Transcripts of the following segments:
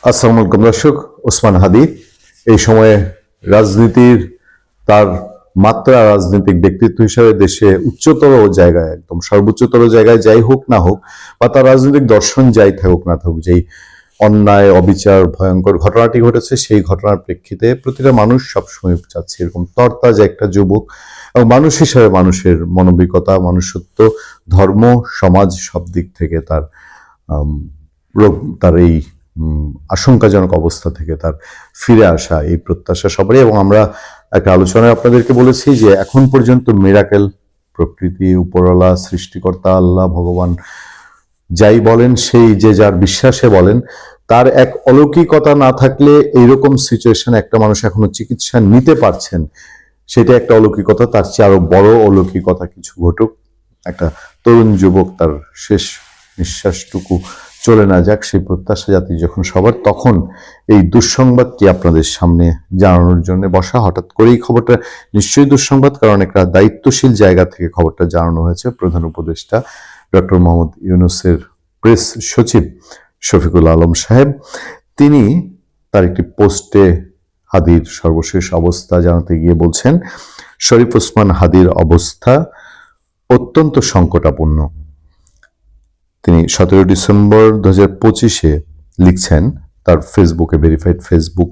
আসসালামু আলাইকুম দর্শক। ওসমান হাদি এই সময়ে রাজনীতির তার মাত্রা, রাজনৈতিক ব্যক্তিত্ব হিসেবে দেশে উচ্চতর জায়গায়, একদম সর্বোচ্চতর জায়গায় যাই হোক না হোক, বা তার রাজনৈতিক দর্শন যাই থাকুক না থাকুক, যেই অন্যায় অবিচার ভয়ঙ্কর ঘটনাটি ঘটেছে, সেই ঘটনার প্রেক্ষিতে প্রতিটা মানুষ সবসময় চাচ্ছে এরকম তরতাজা একটা যুবক, এবং মানুষ হিসাবে মানুষের মানবিকতা, মনুষ্যত্ব, ধর্ম, সমাজ সব দিক থেকে তার তার এই আশঙ্কাজনক অবস্থা থেকে তার ফিরে আসা, এই প্রত্যাশা সবারই। এবং আমরা একটা আলোচনায় আপনাদেরকে বলেছি যে এখন পর্যন্ত মিরাকেল, প্রকৃতি, উপরওয়ালা, সৃষ্টিকর্তা, আল্লাহ, ভগবান যাই বলেন, সেই যে যার বিশ্বাসে বলেন, তার এক অলৌকিকতা না থাকলে এইরকম সিচুয়েশনে একটা মানুষ এখনো চিকিৎসা নিতে পারছেন, সেটা একটা অলৌকিকতা। তার চেয়ে আরো বড় অলৌকিকতা কিছু ঘটুক, একটা তরুণ যুবক তার শেষ নিঃশ্বাসটুকু চলে না যাক, সেই প্রত্যাশা জাতি যখন সবার, তখন এই দুঃসংবাদটি আপনাদের সামনে জানানোর জন্য বসা। হঠাৎ করেই খবরটা নিশ্চয়ই দুঃসংবাদ, কারণ একটা দায়িত্বশীল জায়গা থেকে খবরটা জানানো হয়েছে। প্রধান উপদেষ্টা ডক্টর মোহাম্মদ ইউনূসের প্রেস সচিব শফিকুল আলম সাহেব, তিনি তার একটি পোস্টে হাদির সর্বশেষ অবস্থা জানাতে গিয়ে বলছেন, শরীফ ওসমান হাদির অবস্থা অত্যন্ত সংকটাপন্ন। তিনি 17 ডিসেম্বর 2025 লিখছেন তার ফেসবুকে, ভেরিফাইড ফেসবুক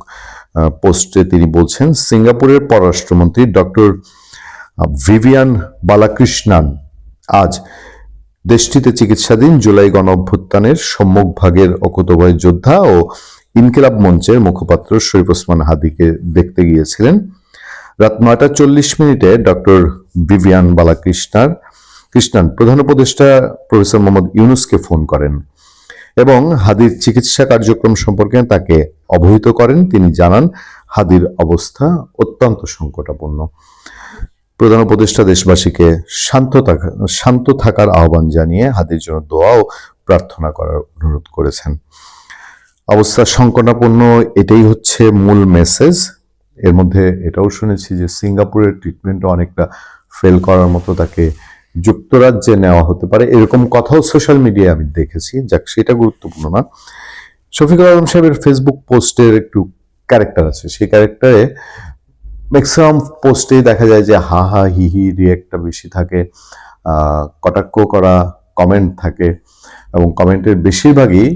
পোস্টে তিনি বলছেন, সিঙ্গাপুরের পররাষ্ট্রমন্ত্রী ডক্টর ভিভিয়ান বালাকৃষ্ণান আজ দেশটিতে চিকিৎসাধীন জুলাই গণ অভ্যুত্থানের সম্মুখভাগের অকুতোভয় যোদ্ধা ও ইনকিলাব মঞ্চের মুখপাত্র শরীফ ওসমান হাদিকে দেখতে গিয়েছিলেন। রাত 9:40 ডক্টর ভিভিয়ান বালাকৃষ্ণান প্রধান উপদেষ্টা প্রফেসর মোহাম্মদ ইউনূসকে ফোন করেন এবং হাদির চিকিৎসা কার্যক্রম সম্পর্কে তাকে অবহিত করেন। তিনি জানান, হাদির অবস্থা অত্যন্ত সংকটাপন্ন। প্রধান উপদেষ্টা দেশবাসীকে শান্ত থাকার আহ্বান জানিয়ে হাদির জন্য দোয়া ও প্রার্থনা করার অনুরোধ করেছেন। অবস্থা সংকটাপন্ন, এটাই হচ্ছে মূল মেসেজ। এর মধ্যে এটাও শুনেছি যে সিঙ্গাপুরের ট্রিটমেন্টও অনেকটা ফেল করার মতো, তাকে যুক্তরাজ্যে নেওয়া হতে পারে, এরকম কথাও সোশ্যাল মিডিয়ায় আমি দেখেছি। যাক, সেটা গুরুত্বপূর্ণ না। শফিকুল আলম সাহেবের ফেসবুক পোস্টের একটু ক্যারেক্টার আছে, সেই ক্যারেক্টারে ম্যাক্সিমাম পোস্টেই দেখা যায় যে হা হা হি হি রিয়েক্টটা বেশি থাকে, কটাক্ষ করা কমেন্ট থাকে, এবং কমেন্টের বেশিরভাগই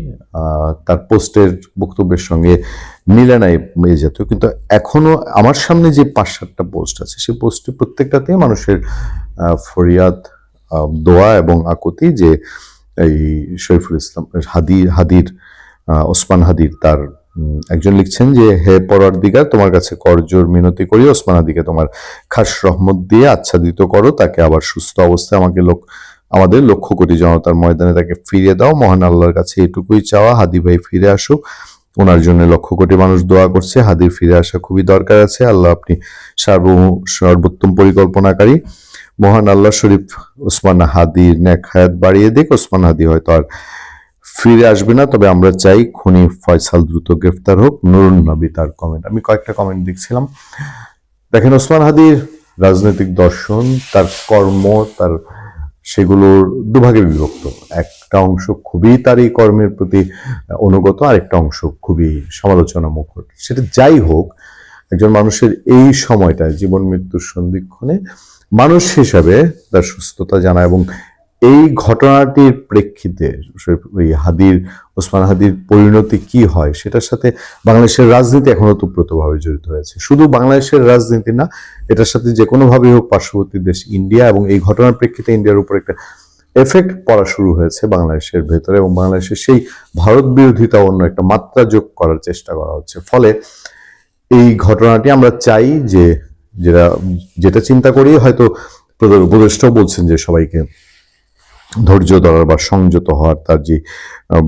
তার পোস্টের বক্তব্যের সঙ্গে মিলে নাই এই জাতীয়। কিন্তু এখনো আমার সামনে যে 5-7টা পোস্ট আছে, সেই পোস্টে প্রত্যেকটাতে মানুষের ফরিয়াদ, দোয়া এবং আকুতি যে এই শরীফুল ইসলাম হাদির ওসমান হাদির, তার একজন লিখছেন যে, হে পরওয়ারদিগার, তোমার কাছে করজোর মিনতি করি, ওসমান হাদিকে তোমার খাস রহমত দিয়ে আচ্ছাদিত করো, তাকে আবার সুস্থ অবস্থায় আমাদের লক্ষ কোটি জনতার ময়দানে তাকে ফিরিয়ে দাও। মহান আল্লাহর কাছে এটুকুই চাওয়া, হাদি ভাই ফিরে আসুক। ওনার জন্য লক্ষ কোটি মানুষ দোয়া করছে, হাদির ফিরে আসা খুবই দরকার আছে। আল্লাহ, আপনি সর্বোত্তম পরিকল্পনাকারী। মহান আল্লাহ শরীফ ওসমান হাদির নেক হায়াত বাড়িয়ে দিক। ওসমান হাদি হয়তো আর ফিরে আসবে না, তবে আমরা চাই খুনি ফয়সাল দ্রুত গ্রেফতার হোক। নুরুন নবী তার কমেন্ট, আমি কয়েকটা কমেন্ট দেখছিলাম। দেখেন, ওসমান হাদির রাজনৈতিক দর্শন, তার কর্ম, তার সেগুলোর দুভাগে বিভক্ত। একটা অংশ খুবই তার এই কর্মের প্রতি অনুগত, আরেকটা অংশ খুবই সমালোচনা মুখর। সেটা যাই হোক, একজন মানুষের এই সময়টায়, জীবন মৃত্যুর সন্ধিক্ষণে, মানুষ হিসাবে তার সুস্থতা জানা, এবং এই ঘটনাটির প্রেক্ষিতে ওসমান হাদির পরিণতি কি হয়, সেটার সাথে বাংলাদেশের রাজনীতি এখনো ওতপ্রোতভাবে জড়িত হয়েছে। শুধু বাংলাদেশের রাজনীতি না, এটার সাথে যে কোনোভাবে হোক পার্শ্ববর্তী দেশ ইন্ডিয়া, এবং এই ঘটনার প্রেক্ষিতে ইন্ডিয়ার উপর একটা এফেক্ট পড়া শুরু হয়েছে বাংলাদেশের ভেতরে, এবং বাংলাদেশের সেই ভারত বিরোধিতা অন্য একটা মাত্রা যোগ করার চেষ্টা করা হচ্ছে। ফলে এই ঘটনাটি আমরা চাই যে, যেটা চিন্তা করি, হয়তো প্রধান উপদেষ্টাও বলছেন যে সবাইকে ধৈর্য ধরার বা সংযত হওয়ার, তার যে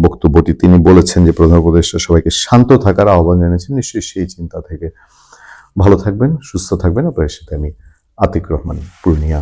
বক্তব্যটি তিনি বলেছেন যে প্রধান উপদেষ্টা সবাইকে শান্ত থাকার আহ্বান জানিয়েছেন, নিশ্চয়ই সেই চিন্তা থেকে। ভালো থাকবেন, সুস্থ থাকবেন। আপনার সাথে আমি আতিক রহমান, পূর্ণিয়া।